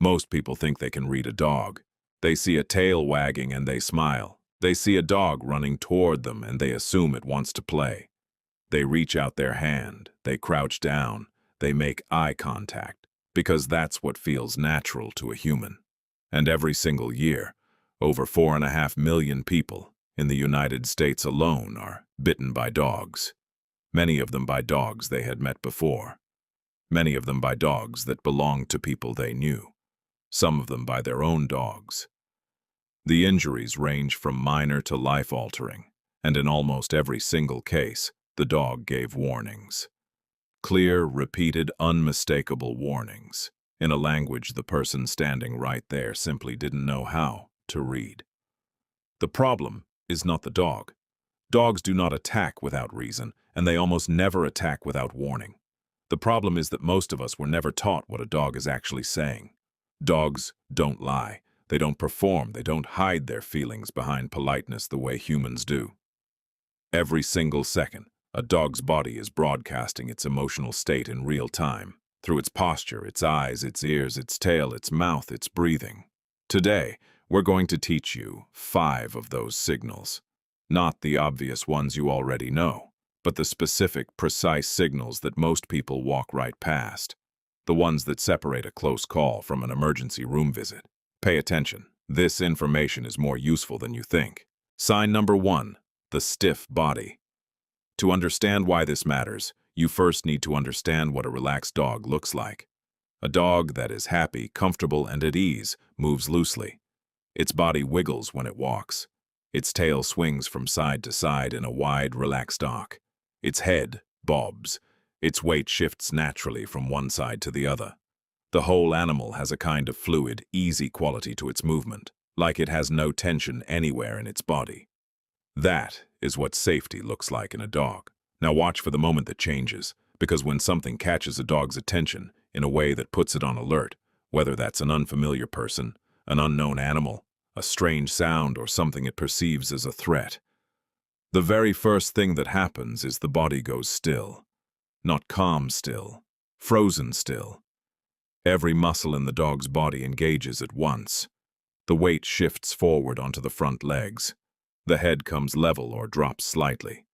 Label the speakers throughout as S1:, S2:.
S1: Most people think they can read a dog. They see a tail wagging and they smile. They see a dog running toward them and they assume it wants to play. They reach out their hand, they crouch down, they make eye contact, because that's what feels natural to a human. And every single year, over 4.5 million people in the United States alone are bitten by dogs. Many of them by dogs they had met before. Many of them by dogs that belonged to people they knew. Some of them by their own dogs. The injuries range from minor to life-altering, and in almost every single case, the dog gave warnings. Clear, repeated, unmistakable warnings, in a language the person standing right there simply didn't know how to read. The problem is not the dog. Dogs do not attack without reason, and they almost never attack without warning. The problem is that most of us were never taught what a dog is actually saying. Dogs don't lie. They don't perform. They don't hide their feelings behind politeness the way humans do. Every single second, a dog's body is broadcasting its emotional state in real time, through its posture, its eyes, its ears, its tail, its mouth, its breathing. Today, we're going to teach you 5 of those signals. Not the obvious ones you already know, but the specific, precise signals that most people walk right past. The ones that separate a close call from an emergency room visit. Pay attention. This information is more useful than you think. Sign number 1, the stiff body. To understand why this matters, you first need to understand what a relaxed dog looks like. A dog that is happy, comfortable, and at ease moves loosely. Its body wiggles when it walks. Its tail swings from side to side in a wide, relaxed arc. Its head bobs. Its weight shifts naturally from one side to the other. The whole animal has a kind of fluid, easy quality to its movement, like it has no tension anywhere in its body. That is what safety looks like in a dog. Now watch for the moment that changes, because when something catches a dog's attention in a way that puts it on alert, whether that's an unfamiliar person, an unknown animal, a strange sound, or something it perceives as a threat, the very first thing that happens is the body goes still. Not calm still, frozen still. Every muscle in the dog's body engages at once. The weight shifts forward onto the front legs. The head comes level or drops slightly.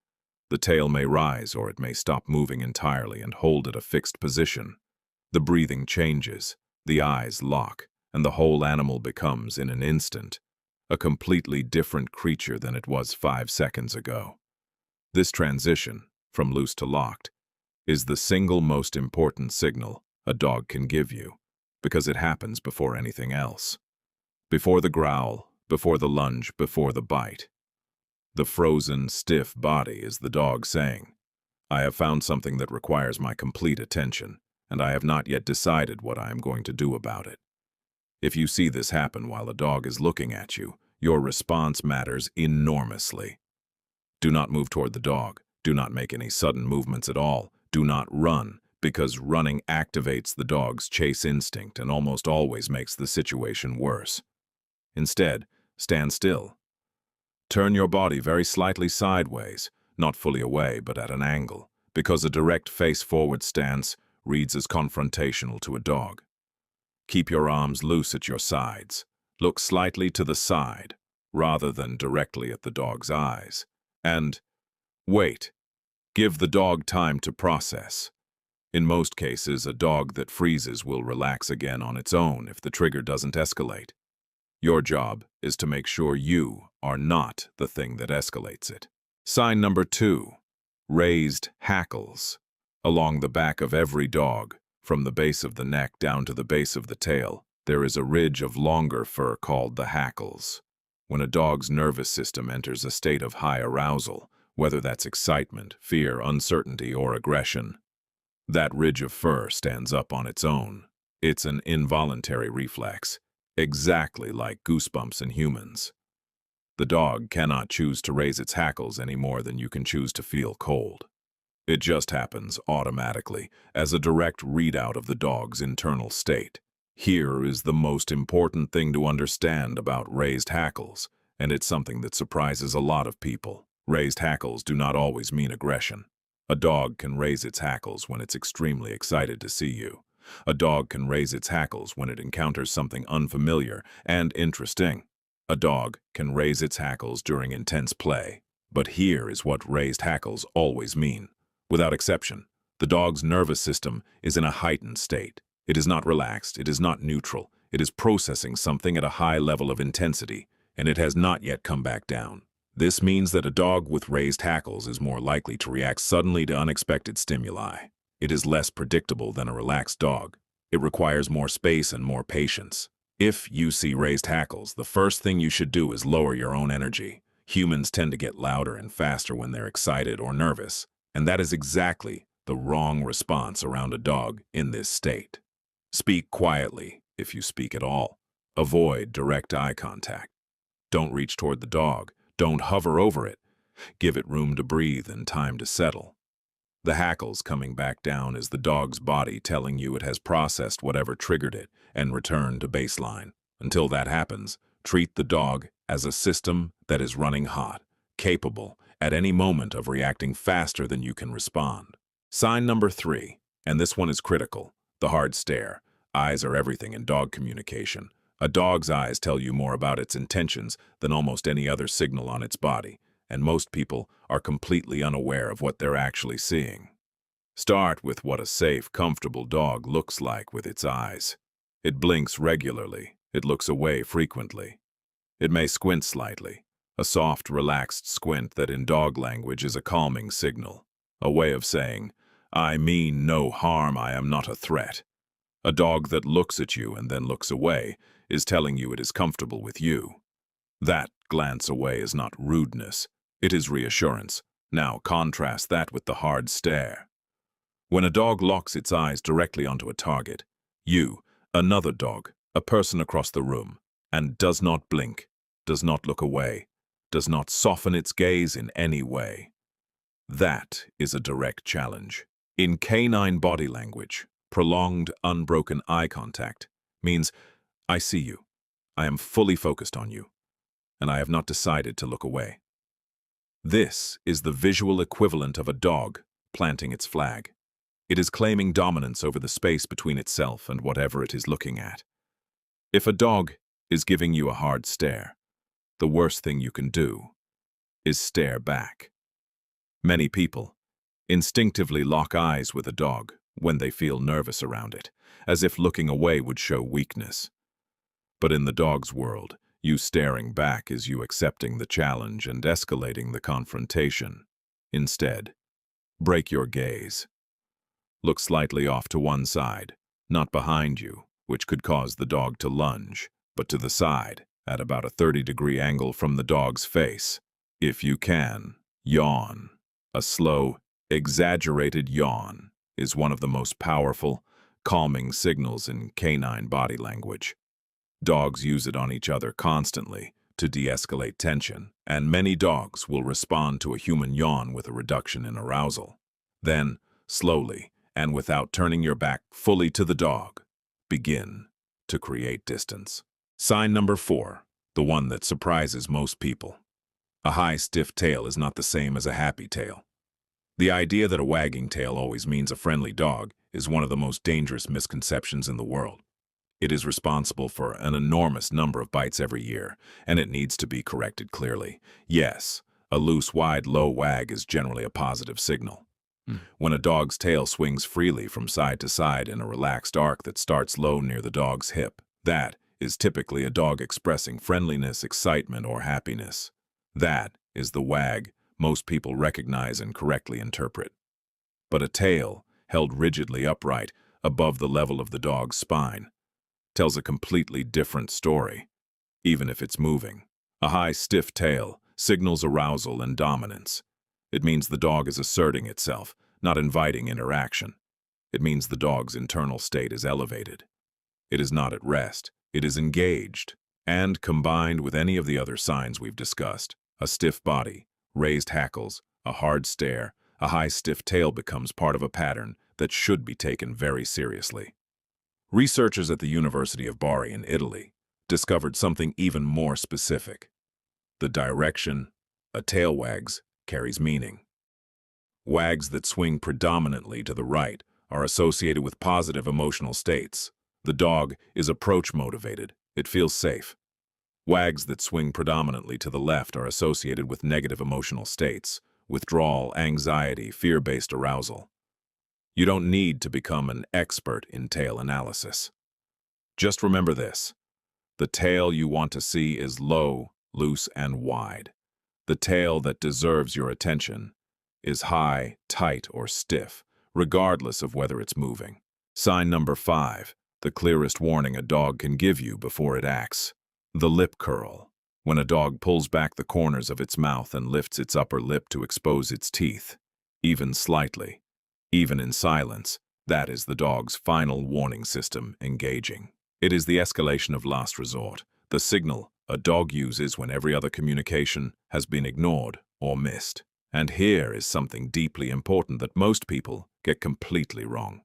S1: The tail may rise or it may stop moving entirely and hold at a fixed position. The breathing changes, the eyes lock, and the whole animal becomes, in an instant, a completely different creature than it was 5 seconds ago. This transition, from loose to locked, is the single most important signal a dog can give you, because it happens before anything else. Before the growl, before the lunge, before the bite. The frozen, stiff body is the dog saying, "I have found something that requires my complete attention, and I have not yet decided what I am going to do about it." If you see this happen while a dog is looking at you, your response matters enormously. Do not move toward the dog. Do not make any sudden movements at all. Do not run, because running activates the dog's chase instinct and almost always makes the situation worse. Instead, stand still. Turn your body very slightly sideways, not fully away but at an angle, because a direct face-forward stance reads as confrontational to a dog. Keep your arms loose at your sides. Look slightly to the side, rather than directly at the dog's eyes. And wait. Give the dog time to process. In most cases, a dog that freezes will relax again on its own if the trigger doesn't escalate. Your job is to make sure you are not the thing that escalates it. Sign number 2, raised hackles. Along the back of every dog, from the base of the neck down to the base of the tail, there is a ridge of longer fur called the hackles. When a dog's nervous system enters a state of high arousal, whether that's excitement, fear, uncertainty, or aggression, that ridge of fur stands up on its own. It's an involuntary reflex, exactly like goosebumps in humans. The dog cannot choose to raise its hackles any more than you can choose to feel cold. It just happens automatically, as a direct readout of the dog's internal state. Here is the most important thing to understand about raised hackles, and it's something that surprises a lot of people. Raised hackles do not always mean aggression. A dog can raise its hackles when it's extremely excited to see you, A dog can raise its hackles when it encounters something unfamiliar and interesting. A dog can raise its hackles during intense play. But here is what raised hackles always mean. Without exception, the dog's nervous system is in a heightened state. It is not relaxed, it is not neutral, it is processing something at a high level of intensity, and it has not yet come back down. This means that a dog with raised hackles is more likely to react suddenly to unexpected stimuli. It is less predictable than a relaxed dog. It requires more space and more patience. If you see raised hackles, the first thing you should do is lower your own energy. Humans tend to get louder and faster when they're excited or nervous, and that is exactly the wrong response around a dog in this state. Speak quietly, if you speak at all. Avoid direct eye contact. Don't reach toward the dog. Don't hover over it. Give it room to breathe and time to settle. The hackles coming back down is the dog's body telling you it has processed whatever triggered it and returned to baseline. Until that happens, treat the dog as a system that is running hot, capable at any moment of reacting faster than you can respond. Sign number 3, and this one is critical, the hard stare. Eyes are everything in dog communication. A dog's eyes tell you more about its intentions than almost any other signal on its body, and most people are completely unaware of what they're actually seeing. Start with what a safe, comfortable dog looks like with its eyes. It blinks regularly. It looks away frequently. It may squint slightly, a soft, relaxed squint that in dog language is a calming signal, a way of saying, "I mean no harm, I am not a threat." A dog that looks at you and then looks away is telling you it is comfortable with you. That glance away is not rudeness, it is reassurance. Now contrast that with the hard stare. When a dog locks its eyes directly onto a target, you, another dog, a person across the room, and does not blink, does not look away, does not soften its gaze in any way. That is a direct challenge. In canine body language, prolonged, unbroken eye contact means, I see you, I am fully focused on you, and I have not decided to look away. This is the visual equivalent of a dog planting its flag. It is claiming dominance over the space between itself and whatever it is looking at. If a dog is giving you a hard stare, the worst thing you can do is stare back. Many people instinctively lock eyes with a dog when they feel nervous around it, as if looking away would show weakness. But in the dog's world, you staring back is you accepting the challenge and escalating the confrontation. Instead, break your gaze. Look slightly off to one side, not behind you, which could cause the dog to lunge, but to the side, at about a 30-degree angle from the dog's face. If you can, yawn. A slow, exaggerated yawn is one of the most powerful, calming signals in canine body language. Dogs use it on each other constantly to de-escalate tension, and many dogs will respond to a human yawn with a reduction in arousal. Then, slowly, and without turning your back fully to the dog, begin to create distance. Sign number 4, the one that surprises most people. A high, stiff tail is not the same as a happy tail. The idea that a wagging tail always means a friendly dog is one of the most dangerous misconceptions in the world. It is responsible for an enormous number of bites every year, and it needs to be corrected clearly. Yes, a loose, wide, low wag is generally a positive signal. When a dog's tail swings freely from side to side in a relaxed arc that starts low near the dog's hip, that is typically a dog expressing friendliness, excitement, or happiness. That is the wag most people recognize and correctly interpret. But a tail, held rigidly upright above the level of the dog's spine, tells a completely different story, even if it's moving. A high, stiff tail signals arousal and dominance. It means the dog is asserting itself, not inviting interaction. It means the dog's internal state is elevated. It is not at rest, it is engaged. And combined with any of the other signs we've discussed, a stiff body, raised hackles, a hard stare, a high stiff tail becomes part of a pattern that should be taken very seriously. Researchers at the University of Bari in Italy discovered something even more specific. The direction a tail wags carries meaning. Wags that swing predominantly to the right are associated with positive emotional states. The dog is approach motivated. It feels safe. Wags that swing predominantly to the left are associated with negative emotional states, withdrawal, anxiety, fear-based arousal. You don't need to become an expert in tail analysis. Just remember this. The tail you want to see is low, loose, and wide. The tail that deserves your attention is high, tight, or stiff, regardless of whether it's moving. Sign number 5, the clearest warning a dog can give you before it acts. The lip curl. When a dog pulls back the corners of its mouth and lifts its upper lip to expose its teeth, even slightly, even in silence, that is the dog's final warning system engaging. It is the escalation of last resort, the signal a dog uses when every other communication has been ignored or missed. And here is something deeply important that most people get completely wrong.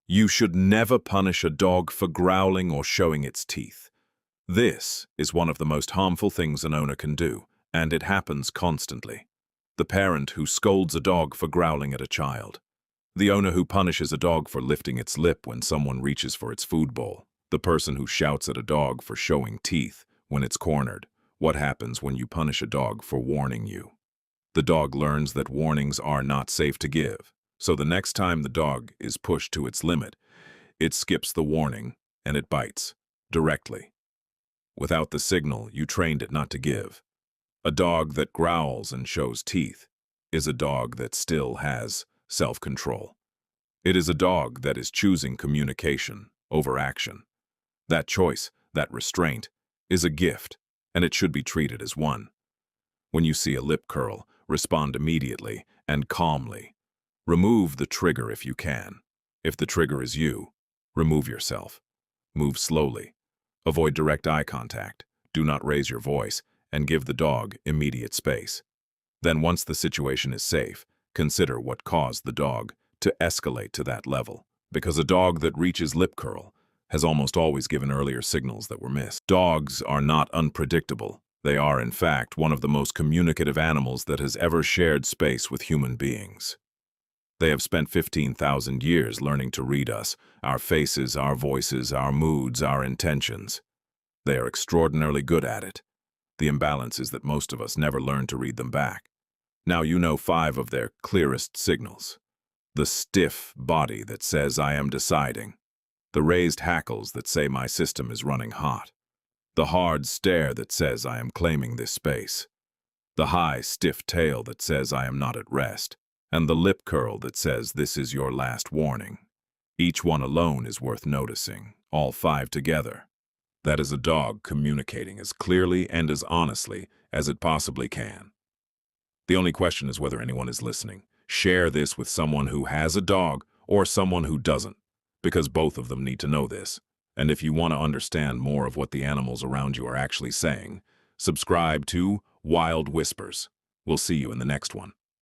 S1: You should never punish a dog for growling or showing its teeth. This is one of the most harmful things an owner can do, and it happens constantly. The parent who scolds a dog for growling at a child. The owner who punishes a dog for lifting its lip when someone reaches for its food bowl. The person who shouts at a dog for showing teeth when it's cornered. What happens when you punish a dog for warning you? The dog learns that warnings are not safe to give, so the next time the dog is pushed to its limit, it skips the warning and it bites, directly, without the signal you trained it not to give. A dog that growls and shows teeth is a dog that still has self-control. It is a dog that is choosing communication over action. That choice, that restraint, is a gift, and it should be treated as one. When you see a lip curl, respond immediately and calmly. Remove the trigger if you can. If the trigger is you, remove yourself. Move slowly. Avoid direct eye contact. Do not raise your voice, and give the dog immediate space. Then once the situation is safe, consider what caused the dog to escalate to that level, because a dog that reaches lip curl has almost always given earlier signals that were missed. Dogs are not unpredictable. They are, in fact, one of the most communicative animals that has ever shared space with human beings. They have spent 15,000 years learning to read us, our faces, our voices, our moods, our intentions. They are extraordinarily good at it. The imbalance is that most of us never learn to read them back. Now you know 5 of their clearest signals. The stiff body that says, "I am deciding." The raised hackles that say, "My system is running hot." The hard stare that says, "I am claiming this space." The high, stiff tail that says, "I am not at rest." And the lip curl that says, "This is your last warning." Each one alone is worth noticing, all 5 together. That is a dog communicating as clearly and as honestly as it possibly can. The only question is whether anyone is listening. Share this with someone who has a dog or someone who doesn't, because both of them need to know this. And if you want to understand more of what the animals around you are actually saying, subscribe to Wild Whispers. We'll see you in the next one.